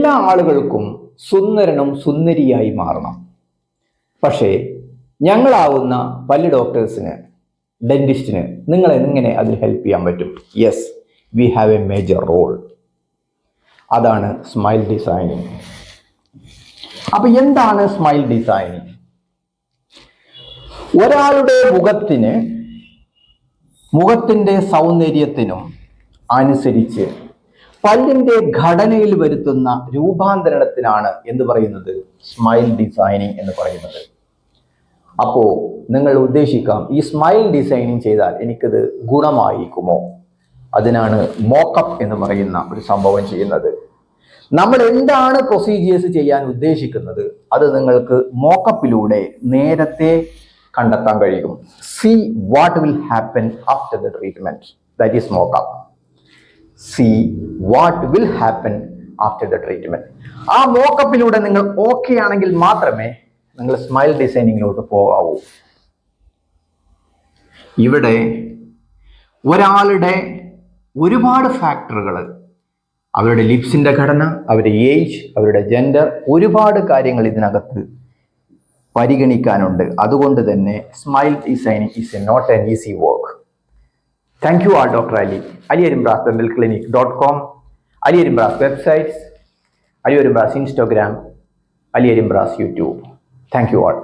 എല്ലാ ആളുകൾക്കും സുന്ദരനും സുന്ദരിയായി മാറണം. പക്ഷേ ഞങ്ങളാവുന്ന പല്ല് ഡോക്ടേഴ്സിന്, ഡെന്റിസ്റ്റിന് നിങ്ങളെ എങ്ങനെ അതിൽ ഹെൽപ്പ് ചെയ്യാൻ പറ്റും? Yes, we have a major role. അതാണ് സ്മൈൽ ഡിസൈനിങ്. അപ്പൊ എന്താണ് സ്മൈൽ ഡിസൈനിങ്? ഒരാളുടെ മുഖത്തിന്റെ സൗന്ദര്യത്തിനും അനുസരിച്ച് പല്ലിന്റെ ഘടനയിൽ വരുത്തുന്ന രൂപാന്തരണത്തിനാണ് എന്ത് പറയുന്നത്? സ്മൈൽ ഡിസൈനിങ് എന്ന് പറയുന്നത്. അപ്പോ നിങ്ങൾ ഉദ്ദേശിക്കാം, ഈ സ്മൈൽ ഡിസൈനിങ് ചെയ്താൽ എനിക്കത് ഗുണമായിരിക്കുമോ? അതിനാണ് മോക്കപ്പ് എന്ന് പറയുന്ന ഒരു സംഭവം ചെയ്യുന്നത്. നമ്മൾ എന്താണ് പ്രൊസീജിയേഴ്സ് ചെയ്യാൻ ഉദ്ദേശിക്കുന്നത് അത് നിങ്ങൾക്ക് മോക്കപ്പിലൂടെ നേരത്തെ കണ്ടെത്താൻ കഴിയും. See what will happen after the treatment, that is mockup. See what will happen after the treatment. ആ മോക്കപ്പിലൂടെ നിങ്ങൾ ഓക്കെ ആണെങ്കിൽ മാത്രമേ നിങ്ങൾ സ്മൈൽ ഡിസൈനിങ്ങിലോട്ട് പോകാവൂ. ഇവിടെ ഒരാളുടെ ഒരുപാട് ഫാക്ടറുകൾ, അവരുടെ ലിപ്സിന്റെ ഘടന, അവരുടെ ഏജ്, അവരുടെ ജെൻഡർ, ഒരുപാട് കാര്യങ്ങൾ ഇതിനകത്ത് പരിഗണിക്കാനുണ്ട്. അതുകൊണ്ട് തന്നെ smile designing is not an easy work. Thank you all doctor Ali. Ali Arimbra's dentalclinic.com, Ali Arimbra's websites, Ali Arimbra's Instagram, Ali Arimbra's YouTube. Thank you all.